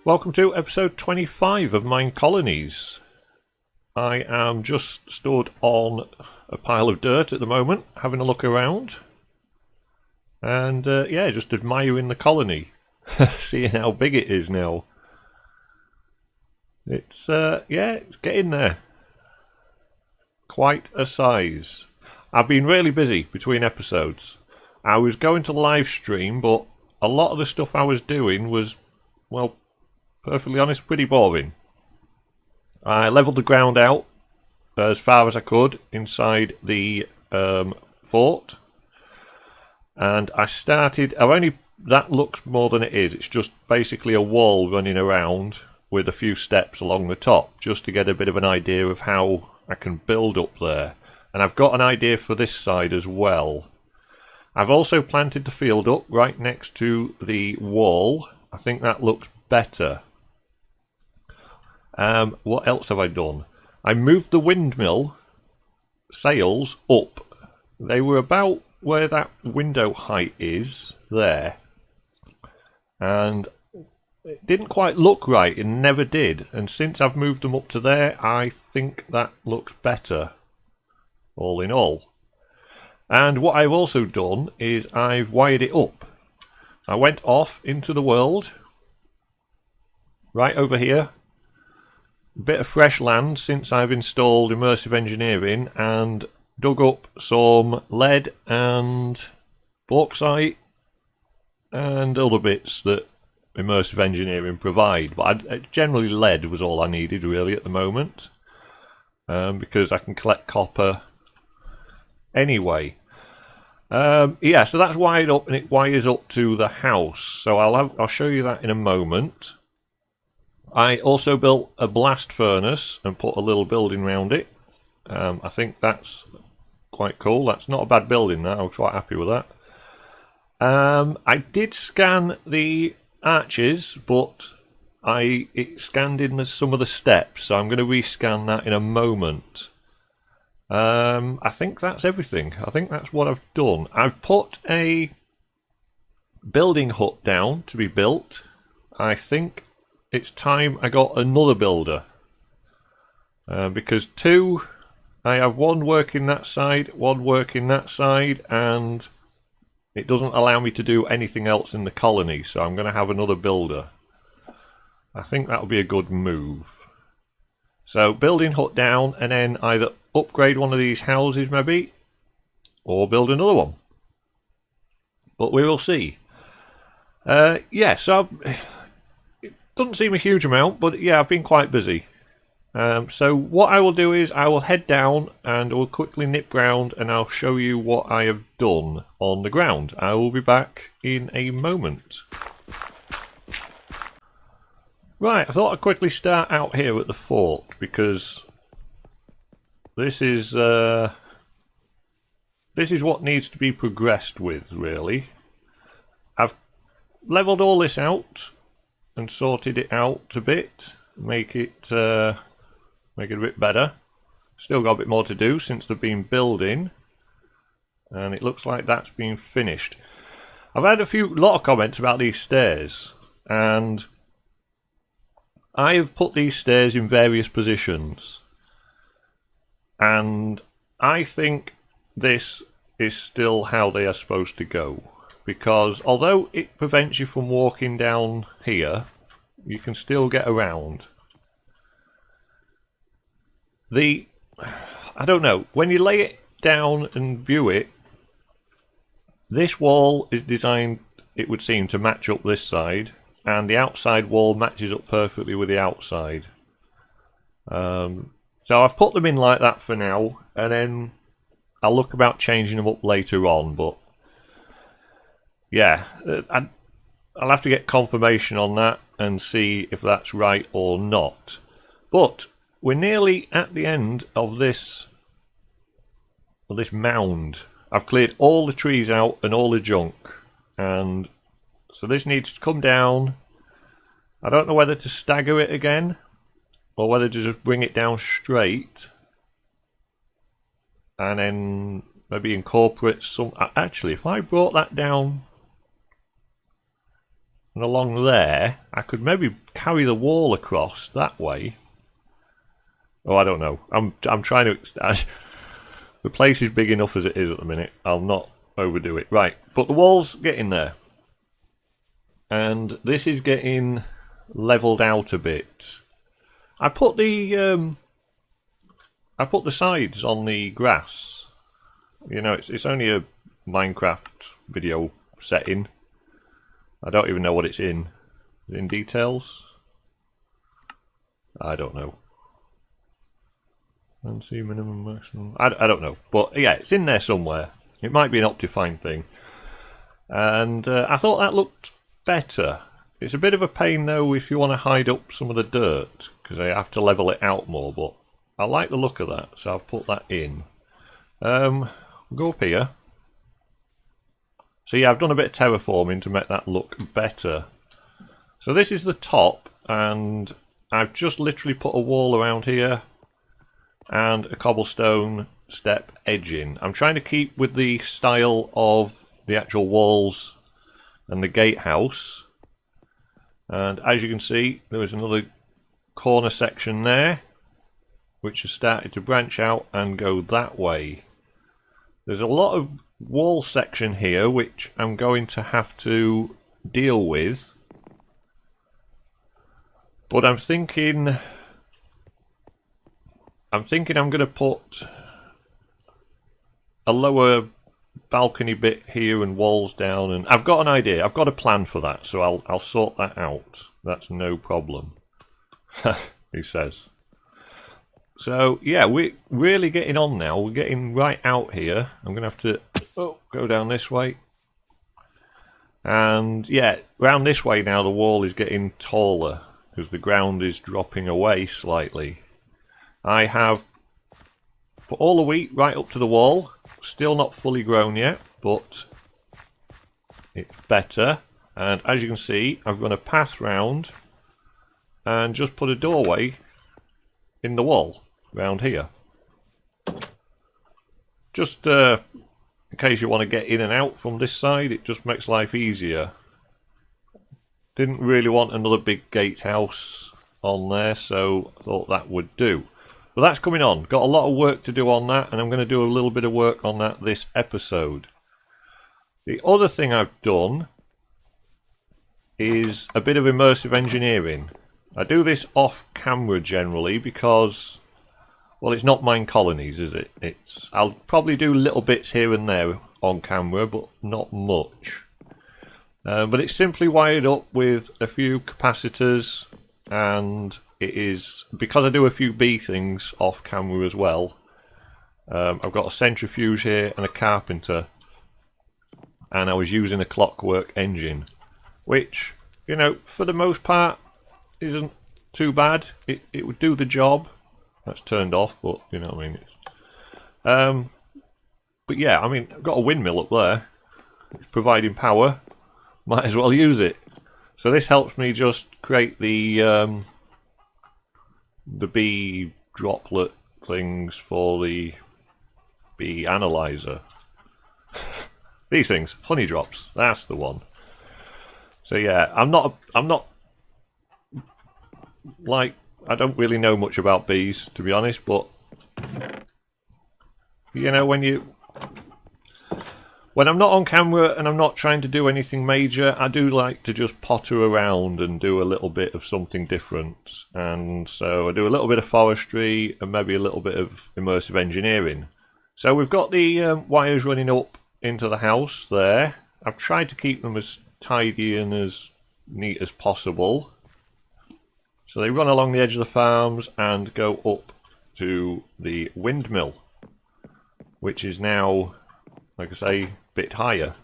Welcome to episode 25 of MineColonies. I am just stood on a pile of dirt at the moment, having a look around. And yeah, just admiring the colony, seeing how big it is now. It's, yeah, it's getting there. Quite a size. I've been really busy between episodes. I was going to live stream, but a lot of the stuff I was doing was, well, perfectly honest, pretty boring. I levelled the ground out as far as I could inside the fort. And I started, that looks more than it is. It's just basically a wall running around with a few steps along the top, just to get a bit of an idea of how I can build up there. And I've got an idea for this side as well. I've also planted the field up right next to the wall. I think that looks better. What else have I done? I moved the windmill sails up. They were about where that window height is, there. And it didn't quite look right, it never did. And since I've moved them up to there, I think that looks better, all in all. And what I've also done is I've wired it up. I went off into the world, right over here. A bit of fresh land since I've installed Immersive Engineering, and dug up some lead and bauxite and other bits that Immersive Engineering provide. But generally lead was all I needed really at the moment, because I can collect copper anyway. Yeah, so that's wired up, and it wires up to the house. So I'll show you that in a moment. I also built a blast furnace and put a little building around it. I think that's quite cool. That's not a bad building, that. I was quite happy with that. I did scan the arches, but it scanned in some of the steps, so I'm going to rescan that in a moment. I think that's everything. I think that's what I've done. I've put a building hut down to be built. I think it's time I got another builder. Because I have one working that side, one working that side, and it doesn't allow me to do anything else in the colony, so I'm going to have another builder. I think that would be a good move. So building hut down, and then either upgrade one of these houses maybe, or build another one. But we will see. Yeah, so it doesn't seem a huge amount, but yeah, I've been quite busy. So what I will do is I will head down and I will quickly nip round and I'll show you what I have done on the ground. I will be back in a moment. Right, I thought I'd quickly start out here at the fort, because this is what needs to be progressed with, really. I've levelled all this out and sorted it out a bit, make it a bit better. Still got a bit more to do since they've been building, and it looks like that's been finished. I've had a lot of comments about these stairs, and I have put these stairs in various positions, and I think this is still how they are supposed to go, because although it prevents you from walking down here, you can still get around. I don't know, when you lay it down and view it, this wall is designed, it would seem, to match up this side, and the outside wall matches up perfectly with the outside. So I've put them in like that for now, and then I'll look about changing them up later on, but yeah, I'll have to get confirmation on that and see if that's right or not. But we're nearly at the end of this mound. I've cleared all the trees out and all the junk, and so this needs to come down. I don't know whether to stagger it again or whether to just bring it down straight and then maybe incorporate some. Actually, if I brought that down and along there, I could maybe carry the wall across that way. Oh, I don't know. I'm trying to... The place is big enough as it is at the minute. I'll not overdo it. Right, but the wall's getting there. And this is getting levelled out a bit. I put the sides on the grass. You know, it's only a Minecraft video setting. I don't even know what it's in. Is it in details? I don't know. And see minimum maximum. I don't know, but yeah, it's in there somewhere. It might be an Optifine thing. And I thought that looked better. It's a bit of a pain though if you want to hide up some of the dirt, because I have to level it out more, but I like the look of that, so I've put that in. We'll go up here. So yeah, I've done a bit of terraforming to make that look better. So this is the top, and I've just literally put a wall around here and a cobblestone step edging. I'm trying to keep with the style of the actual walls and the gatehouse. And as you can see, there is another corner section there, which has started to branch out and go that way. There's a lot of wall section here, which I'm going to have to deal with. But I'm thinking I'm going to put a lower balcony bit here and walls down, and I've got an idea. I've got a plan for that, so I'll sort that out. That's no problem. He says. So yeah, we're really getting on now. We're getting right out here. I'm going to have to go down this way. And yeah, round this way now the wall is getting taller because the ground is dropping away slightly. I have put all the wheat right up to the wall. Still not fully grown yet, but it's better. And as you can see, I've run a path round and just put a doorway in the wall round here. Just in case you want to get in and out from this side, it just makes life easier. Didn't really want another big gatehouse on there, so I thought that would do. But that's coming on. Got a lot of work to do on that, and I'm going to do a little bit of work on that this episode. The other thing I've done is a bit of immersive engineering. I do this off camera generally because, well, it's not MineColonies, is it? I'll probably do little bits here and there on camera, but not much. But it's simply wired up with a few capacitors, and it is, because I do a few B things off camera as well, I've got a centrifuge here and a carpenter, and I was using a clockwork engine, which, you know, for the most part isn't too bad. It would do the job. That's turned off, but you know what I mean. But yeah, I mean, I've got a windmill up there. It's providing power. Might as well use it. So this helps me just create the bee droplet things for the bee analyzer. These things, honey drops. That's the one. So yeah, I'm not like, I don't really know much about bees, to be honest, but you know, when I'm not on camera and I'm not trying to do anything major, I do like to just potter around and do a little bit of something different. And so I do a little bit of forestry and maybe a little bit of immersive engineering. So we've got the wires running up into the house there. I've tried to keep them as tidy and as neat as possible. So they run along the edge of the farms and go up to the windmill, which is now, like I say, a bit higher.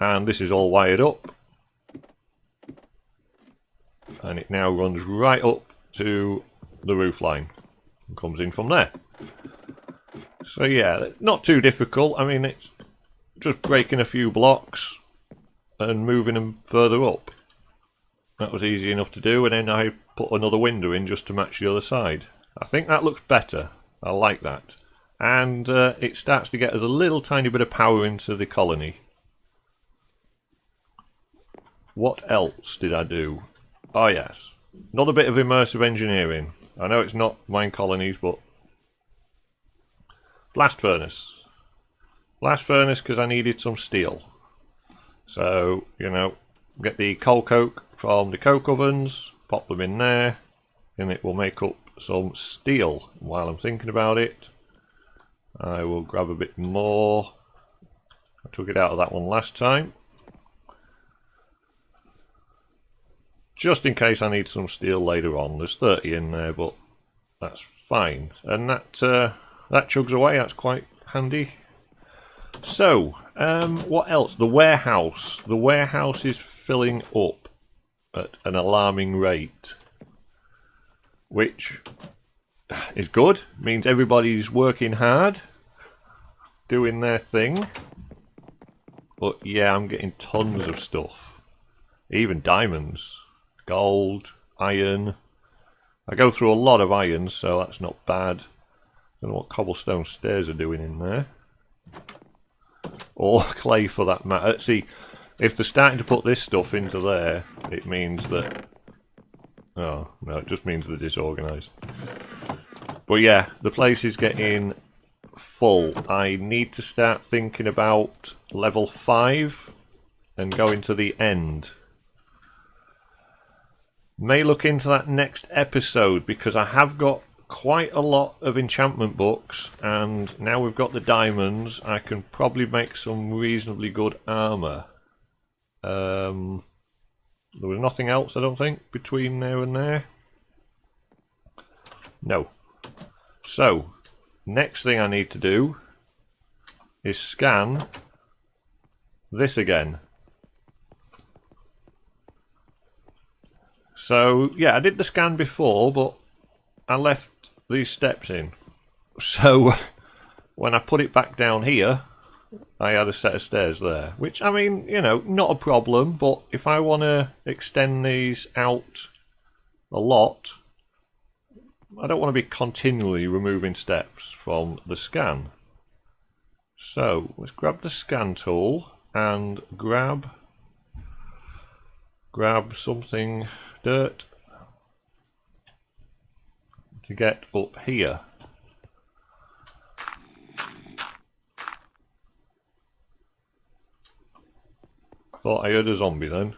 And this is all wired up. And it now runs right up to the roof line and comes in from there. So yeah, not too difficult. I mean, it's just breaking a few blocks and moving them further up. That was easy enough to do, and then I put another window in just to match the other side. I think that looks better. I like that. And it starts to get us a little tiny bit of power into the colony. what else did I do? Oh yes, another bit of immersive engineering. I know it's not MineColonies, but blast furnace. Blast furnace because I needed some steel. So, you know, get the coal coke from the coke ovens, pop them in there, and it will make up some steel. While I'm thinking about it, I will grab a bit more. I took it out of that one last time. Just in case I need some steel later on. There's 30 in there, but that's fine. And that chugs away, that's quite handy. So, what else? The warehouse. The warehouse is filling up at an alarming rate, which is good. Means everybody's working hard, doing their thing. But yeah, I'm getting tons of stuff. Even diamonds, gold, iron. I go through a lot of iron, so that's not bad. Don't know what cobblestone stairs are doing in there. Or clay for that matter. See, if they're starting to put this stuff into there, it means that... Oh, no, it just means they're disorganised. But yeah, the place is getting full. I need to start thinking about level 5 and going to the end. May look into that next episode because I have got quite a lot of enchantment books, and now we've got the diamonds, I can probably make some reasonably good armour. There was nothing else, I don't think, between there and there. No. So, next thing I need to do is scan this again. So, yeah, I did the scan before, but I left these steps in. So, when I put it back down here, I had a set of stairs there. Which, I mean, you know, not a problem, but if I want to extend these out a lot, I don't want to be continually removing steps from the scan. So, let's grab the scan tool and grab something, dirt, to get up here. Thought I heard a zombie then.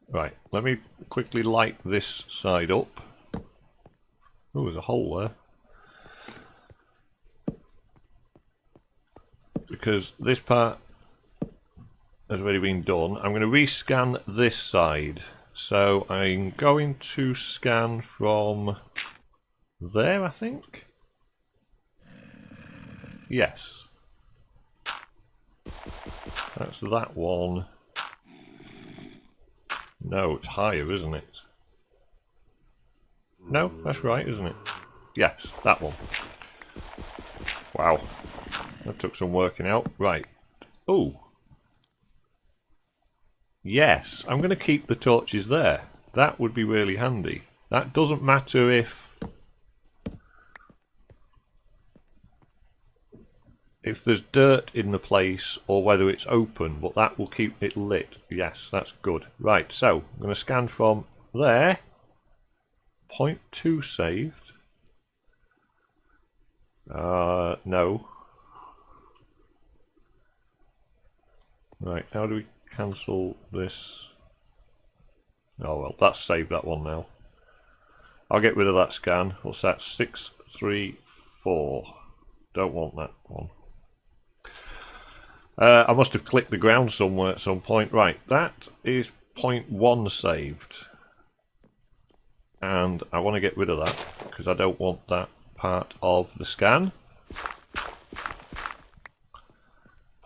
Right, let me quickly light this side up. Oh, there's a hole there. Because this part has already been done, I'm going to rescan this side. So I'm going to scan from there, I think. Yes. That's that one. No, it's higher, isn't it? No, that's right, isn't it? Yes, that one. Wow. That took some working out. Right. Oh. Yes, I'm going to keep the torches there. That would be really handy. That doesn't matter if there's dirt in the place or whether it's open, but that will keep it lit. Yes, that's good. Right, so I'm going to scan from there. 0.2 saved. No. Right, how do we cancel this? Oh well, that's saved that one now. I'll get rid of that scan. What's that? 634. Don't want that one. I must have clicked the ground somewhere at some point. Right, that is 0.1 saved. And I want to get rid of that because I don't want that part of the scan.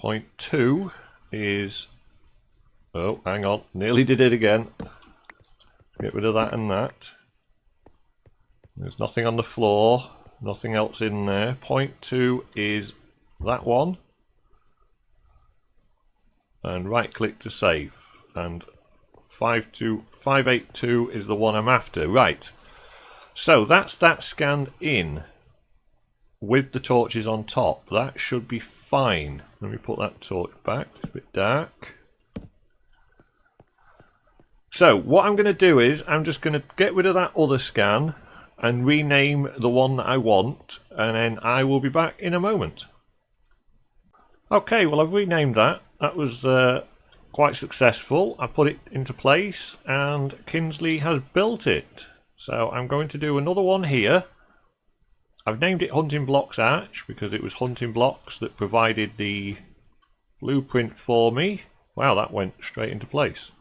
0.2 is... Oh, hang on. Nearly did it again. Get rid of that and that. There's nothing on the floor. Nothing else in there. 0.2 is that one. And right click to save. And 582 is the one I'm after. Right. So that's that scanned in with the torches on top. That should be fine. Let me put that torch back. It's a bit dark. So what I'm going to do is I'm just going to get rid of that other scan and rename the one that I want, and then I will be back in a moment. Okay, well I've renamed that. That was quite successful. I put it into place and Kinsley has built it. So I'm going to do another one here. I've named it Hunting Blocks Arch because it was hunting blocks that provided the blueprint for me. Wow, that went straight into place.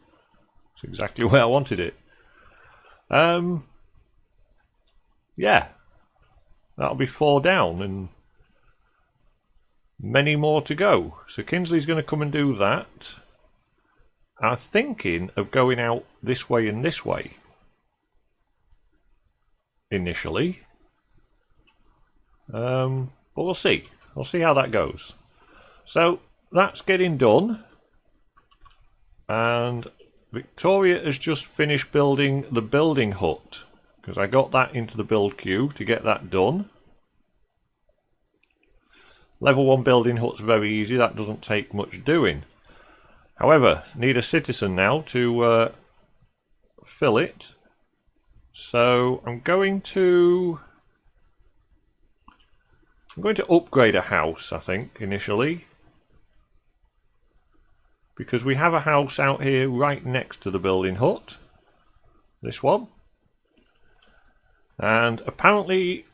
It's exactly where I wanted it. Yeah, that'll be 4 down and many more to go. So Kinsley's going to come and do that. I'm thinking of going out this way and this way initially. But we'll see. We'll see how that goes. So that's getting done. And Victoria has just finished building the building hut, because I got that into the build queue to get that done. Level 1 building hut's very easy, that doesn't take much doing. However, need a citizen now to fill it. So I'm going to upgrade a house, I think, initially. Because we have a house out here right next to the building hut. This one. And apparently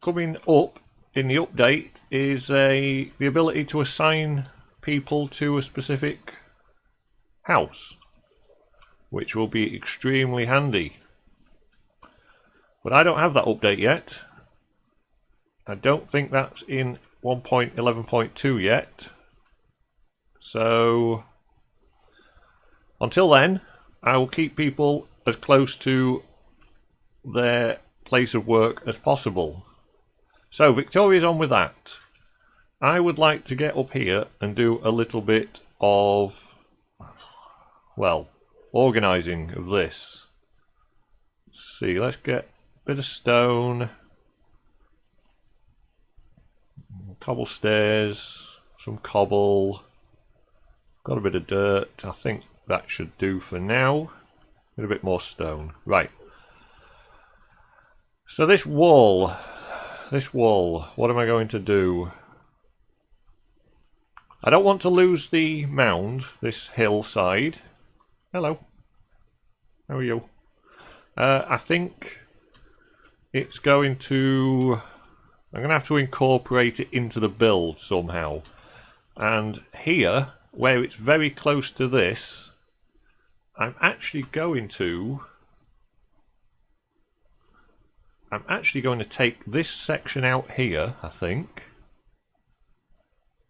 coming up in the update is the ability to assign people to a specific house, which will be extremely handy. But I don't have that update yet. I don't think that's in 1.11.2 yet. So until then, I will keep people as close to their place of work as possible. So Victoria's on with that. I would like to get up here and do a little bit of, well, organising of this. Let's see, let's get a bit of stone, cobble stairs, some cobble, got a bit of dirt. I think that should do for now. Get a bit more stone. Right. So this wall, what am I going to do? I don't want to lose the mound, this hillside. Hello. How are you? I think it's going to... I'm going to have to incorporate it into the build somehow. And here, where it's very close to this, I'm actually going to take this section out here, I think,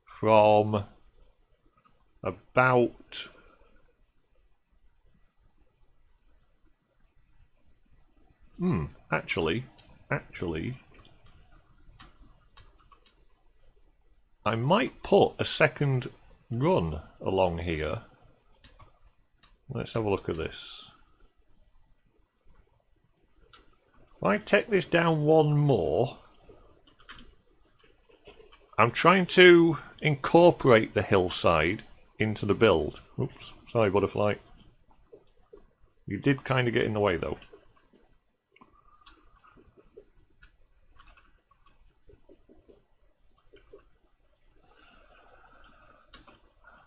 from about actually I might put a second run along here. Let's have a look at this. If I take this down one more, I'm trying to incorporate the hillside into the build. Oops, sorry butterfly. You did kind of get in the way though.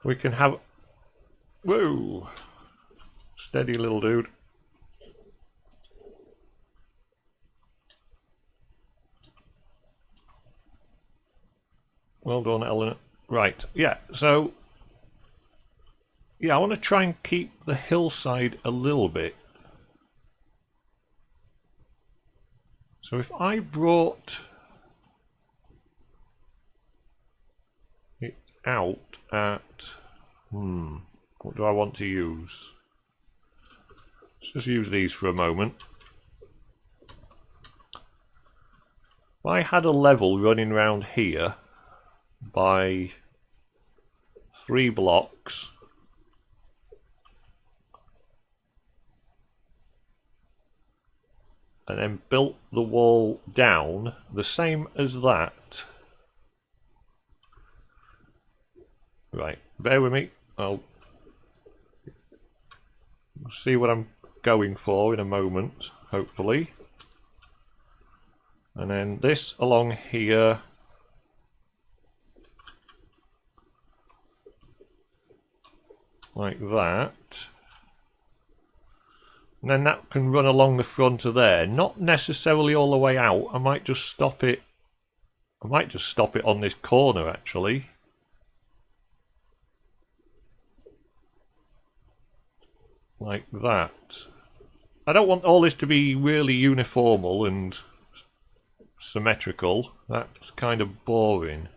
We can have... Whoa! Steady little dude. Well done, Eleanor. Right, yeah, so... Yeah, I want to try and keep the hillside a little bit. So if I brought it out at... what do I want to use? Let's just use these for a moment. If I had a level running around here by 3 blocks, and then built the wall down the same as that. Right, bear with me. I'll We'll see what I'm going for in a moment, hopefully. And then this along here. Like that. And then that can run along the front of there. Not necessarily all the way out. I might just stop it. I might just stop it on this corner actually. Like that. I don't want all this to be really uniformal and symmetrical. That's kind of boring.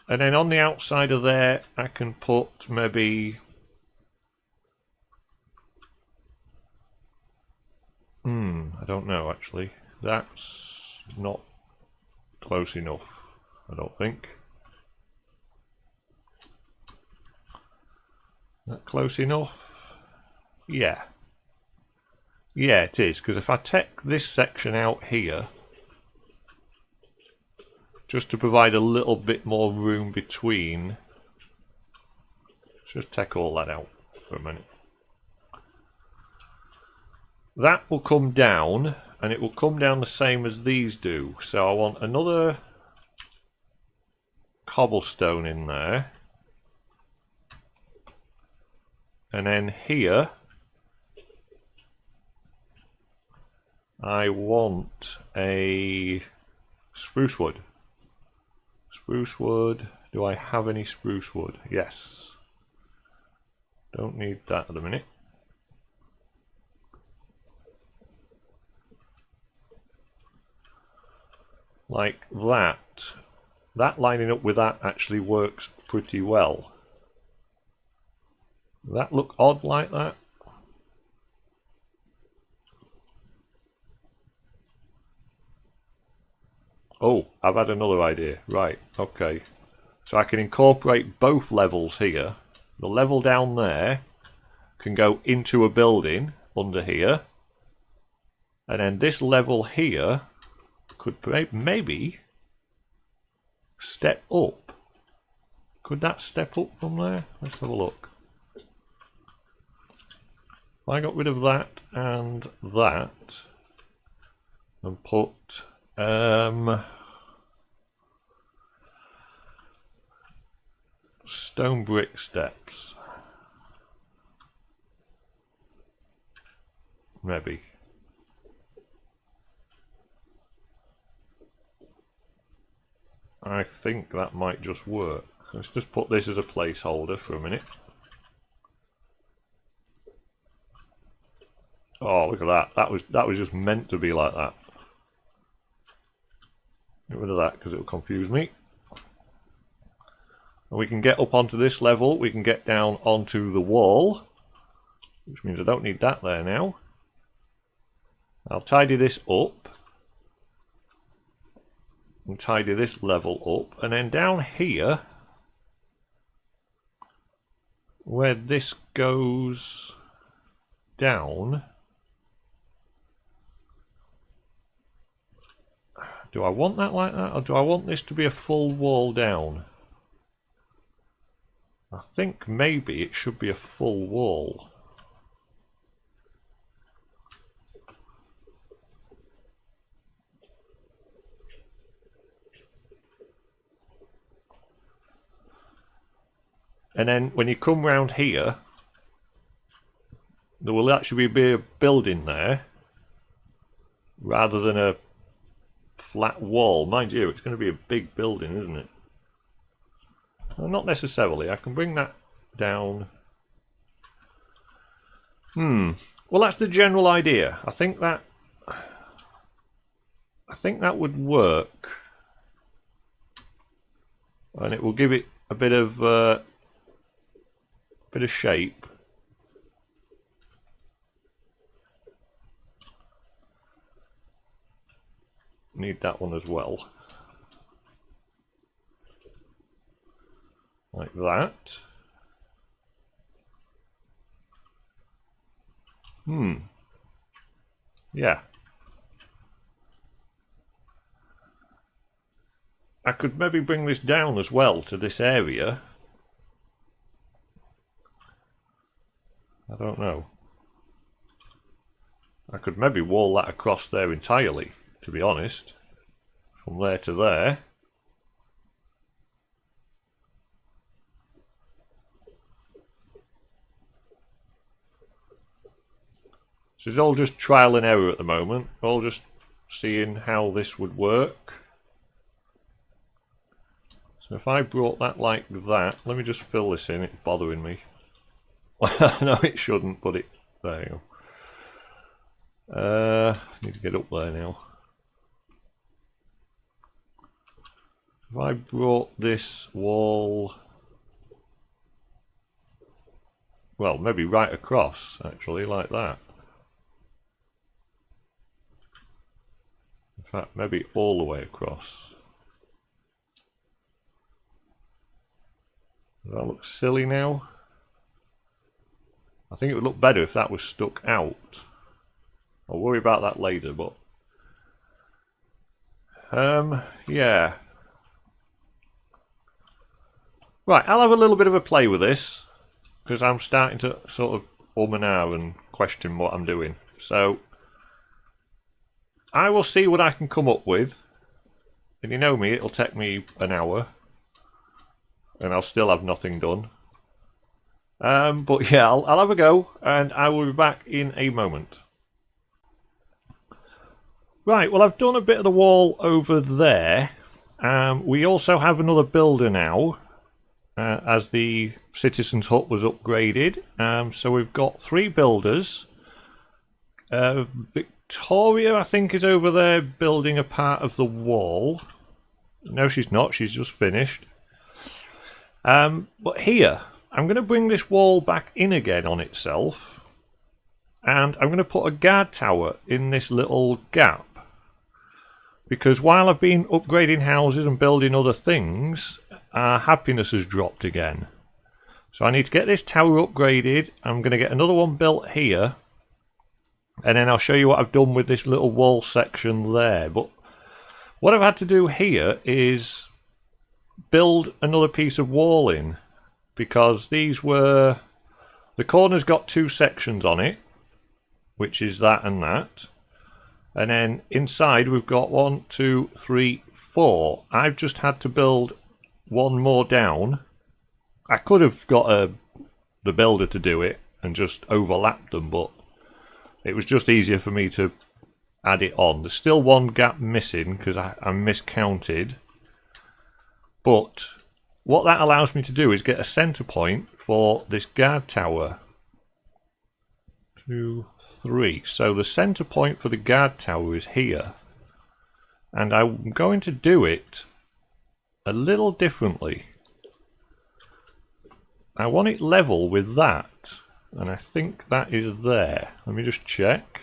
And then on the outside of there, I can put maybe... I don't know actually. That's not close enough, I don't think. That close enough? Yeah. Yeah, it is, because if I take this section out here, just to provide a little bit more room between, let's just take all that out for a minute. That will come down, and it will come down the same as these do. So I want another cobblestone in there. And then here, I want a spruce wood. Spruce wood. Do I have any spruce wood? Yes. Don't need that at the minute. Like that. That lining up with that actually works pretty well. Does that look odd like that? Oh, I've had another idea. Right, okay. So I can incorporate both levels here. The level down there can go into a building under here. And then this level here could maybe step up. Could that step up from there? Let's have a look. If I got rid of that and that and put stone brick steps. Maybe. I think that might just work. Let's just put this as a placeholder for a minute. Oh, look at that. That was just meant to be like that. Get rid of that because it will confuse me. And we can get up onto this level. We can get down onto the wall, which means I don't need that there now. I'll tidy this up. And tidy this level up, and then down here where this goes down, do I want that like that, or do I want this to be a full wall down? I think maybe it should be a full wall. And then when you come round here, there will actually be a building there rather than a flat wall. Mind you, it's going to be a big building, isn't it? Well, not necessarily. I can bring that down. Well, that's the general idea. I think that would work, and it will give it a bit of shape. Need that one as well. Like that. Yeah. I could maybe bring this down as well to this area. I don't know. I could maybe wall that across there entirely, to be honest. From there to there. So it's all just trial and error at the moment. All just seeing how this would work. So if I brought that like that, let me just fill this in, it's bothering me. No, it shouldn't, but it, there you go. I need to get up there now. If I brought this wall, well, maybe right across, actually, like that. In fact, maybe all the way across. Does that look silly now? I think it would look better if that was stuck out. I'll worry about that later, but... yeah. Right, I'll have a little bit of a play with this, because I'm starting to sort of and ah and question what I'm doing. So, I will see what I can come up with. And you know me, it'll take me an hour. And I'll still have nothing done. But yeah, I'll have a go, and I will be back in a moment. Right, well I've done a bit of the wall over there. We also have another builder now, as the Citizens Hut was upgraded. So we've got 3 builders. Victoria, I think, is over there building a part of the wall. No, she's not, she's just finished. But here, I'm going to bring this wall back in again on itself, and I'm going to put a guard tower in this little gap, because while I've been upgrading houses and building other things, our happiness has dropped again. So I need to get this tower upgraded. I'm going to get another one built here, and then I'll show you what I've done with this little wall section there. But what I've had to do here is build another piece of wall in, because these were, the corner's got 2 sections on it, which is that and that, and then inside we've got 1, 2, 3, 4. I've just had to build one more down. I could have got the builder to do it and just overlap them, but it was just easier for me to add it on. There's still one gap missing because I miscounted. But what that allows me to do is get a centre point for this guard tower. 2, 3. So the centre point for the guard tower is here. And I'm going to do it a little differently. I want it level with that. And I think that is there. Let me just check.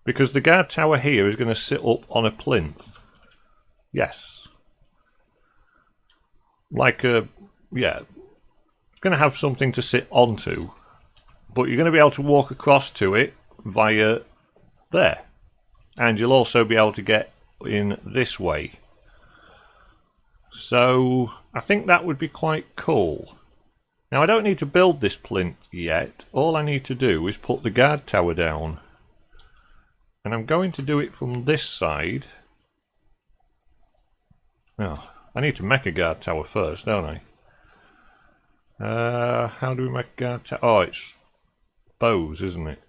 Because the guard tower here is going to sit up on a plinth. Yes. Like a, yeah, it's going to have something to sit onto, but you're going to be able to walk across to it via there. And you'll also be able to get in this way. So I think that would be quite cool. Now I don't need to build this plinth yet. All I need to do is put the guard tower down. And I'm going to do it from this side. Oh, I need to make a guard tower first, don't I? How do we make a guard tower? Oh, it's bows, isn't it?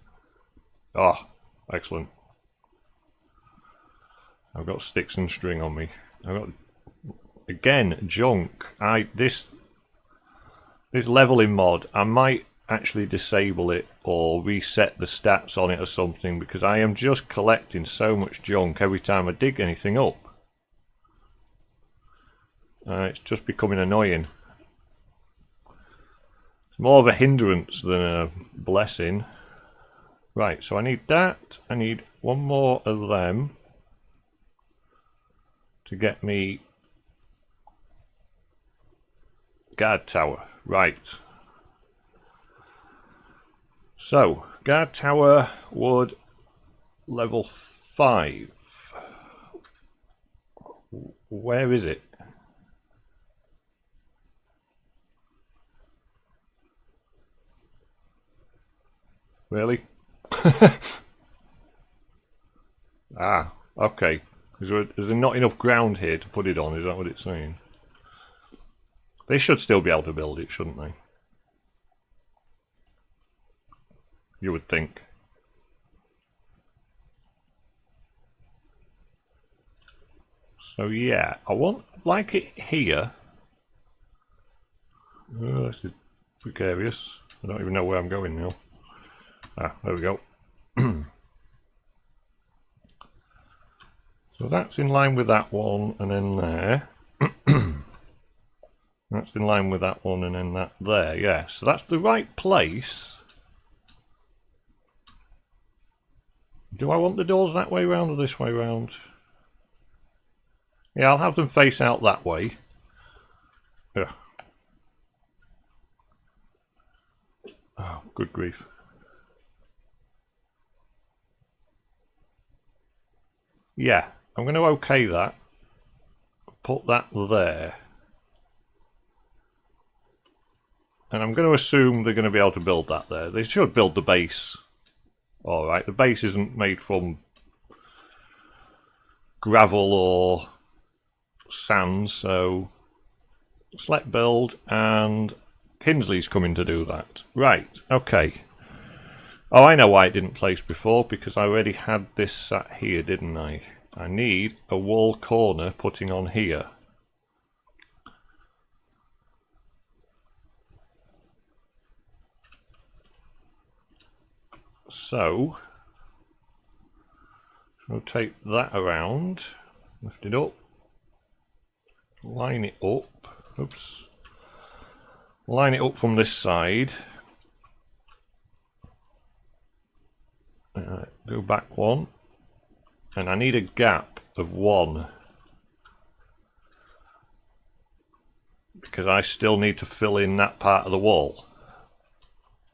Oh, excellent. I've got sticks and string on me. I've got, again, junk. This leveling mod, I might actually disable it or reset the stats on it or something, because I am just collecting so much junk every time I dig anything up. It's just becoming annoying. It's more of a hindrance than a blessing. Right, so I need that. I need one more of them to get me guard tower. Right. So, guard tower would level 5. Where is it? Really? Ah, okay. Is there not enough ground here to put it on? Is that what it's saying? They should still be able to build it, shouldn't they? You would think. So yeah, like it here. Oh, this is precarious. I don't even know where I'm going now. Ah, there we go. So that's in line with that one, and then there. That's in line with that one, and then that there. Yeah, so that's the right place. Do I want the doors that way round or this way round? Yeah, I'll have them face out that way. Yeah. Oh, good grief. Yeah, I'm going to OK that. Put that there. And I'm going to assume they're going to be able to build that there. They should build the base. Alright, the base isn't made from gravel or sand, so select build, and Kinsley's coming to do that. Right, okay. Oh, I know why it didn't place before, because I already had this sat here, didn't I? I need a wall corner putting on here. So, rotate that around, lift it up, line it up, oops, line it up from this side, go back one, and I need a gap of 1 because I still need to fill in that part of the wall,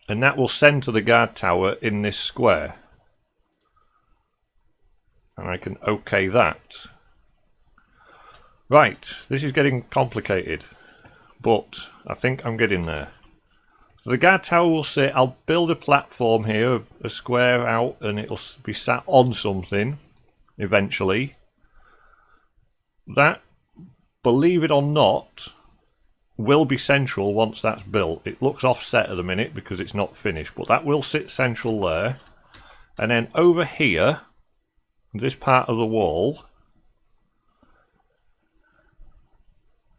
and that will centre the guard tower in this square, and I can OK that. Right, this is getting complicated, but I think I'm getting there. So the guard tower will sit, I'll build a platform here, a square out, and it'll be sat on something eventually. That, believe it or not, will be central once that's built. It looks offset at the minute because it's not finished, but that will sit central there. And then over here, this part of the wall,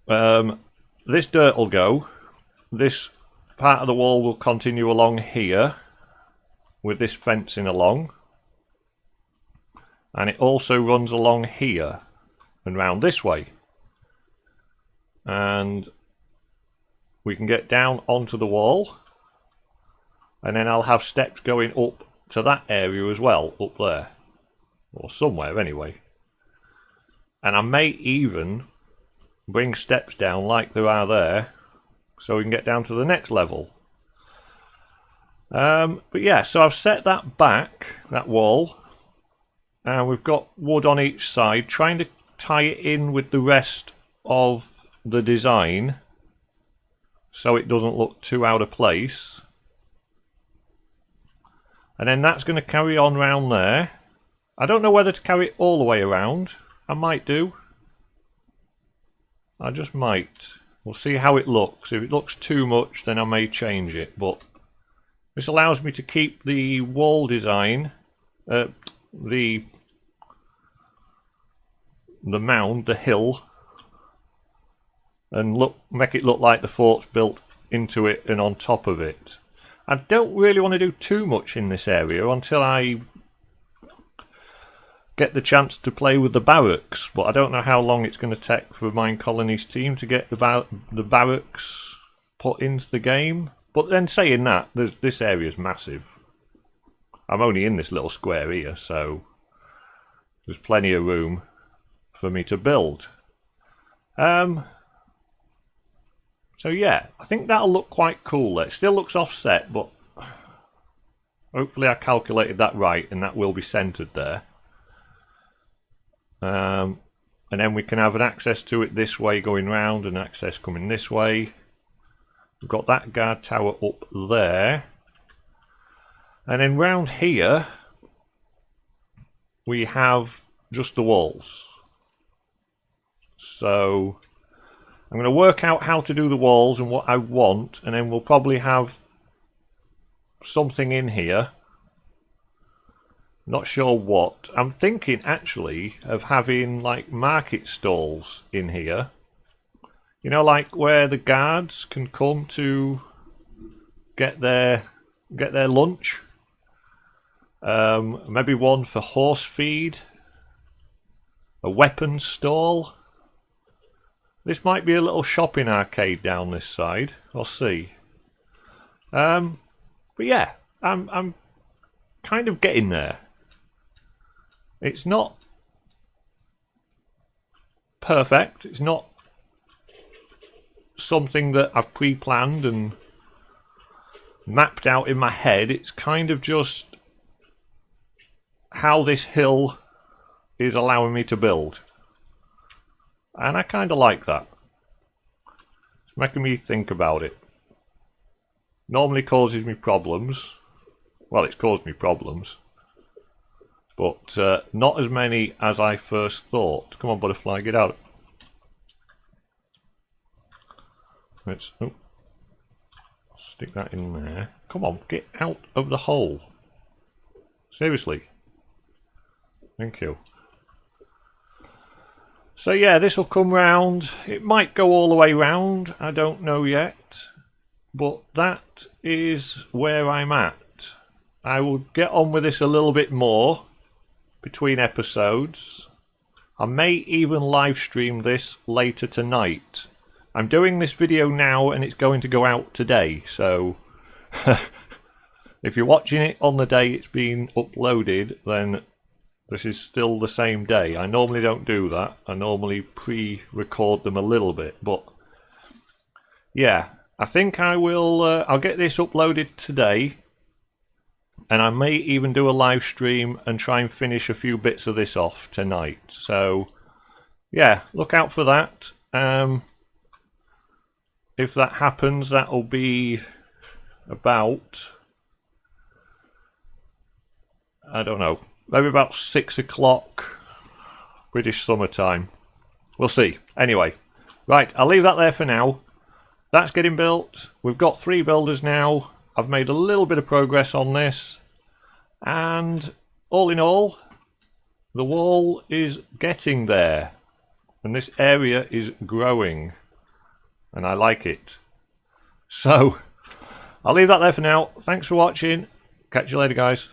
this dirt will go, this part of the wall will continue along here with this fencing along, and it also runs along here and round this way, and we can get down onto the wall, and then I'll have steps going up to that area as well, up there, or somewhere anyway. And I may even bring steps down like there are there, so we can get down to the next level. But yeah, so I've set that back, that wall, and we've got wood on each side, trying to tie it in with the rest of the design so it doesn't look too out of place. And then that's going to carry on round there. I don't know whether to carry it all the way around. I might do. I just might. We'll see how it looks. If it looks too much, then I may change it. But this allows me to keep the wall design, the mound, the hill, and make it look like the fort's built into it and on top of it. I don't really want to do too much in this area until I get the chance to play with the barracks, but I don't know how long it's going to take for MineColonies team to get the barracks put into the game. But then saying that, this area is massive. I'm only in this little square here, so there's plenty of room for me to build. So yeah, I think that'll look quite cool. It still looks offset, but hopefully I calculated that right, and that will be centered there. And then we can have an access to it this way going round and access coming this way. We've got that guard tower up there. And then round here we have just the walls. So I'm going to work out how to do the walls and what I want, and then we'll probably have something in here. Not sure what. I'm thinking actually of having like market stalls in here. You know, like where the guards can come to get their lunch. Maybe one for horse feed. A weapons stall. This might be a little shopping arcade down this side. I'll see. But yeah, I'm kind of getting there. It's not perfect. It's not something that I've pre-planned and mapped out in my head. It's kind of just how this hill is allowing me to build. And I kind of like that. It's making me think about it. Normally causes me problems. Well, it's caused me problems. But not as many as I first thought. Come on, butterfly, get out. Let's stick that in there. Come on, get out of the hole. Seriously. Thank you. So yeah, this will come round. It might go all the way round. I don't know yet. But that is where I'm at. I will get on with this a little bit more between episodes. I may even live stream this later tonight. I'm doing this video now and it's going to go out today, so if you're watching it on the day it's been uploaded, then this is still the same day. I normally don't do that. I normally pre-record them a little bit, but yeah, I think I will. I'll get this uploaded today, and I may even do a live stream and try and finish a few bits of this off tonight. So yeah, look out for that. If that happens, that'll be about, I don't know, maybe about 6 o'clock British summertime. We'll see. Anyway, right, I'll leave that there for now. That's getting built. We've got 3 builders now. I've made a little bit of progress on this. And all in all, the wall is getting there. And this area is growing. And I like it. So, I'll leave that there for now. Thanks for watching. Catch you later, guys.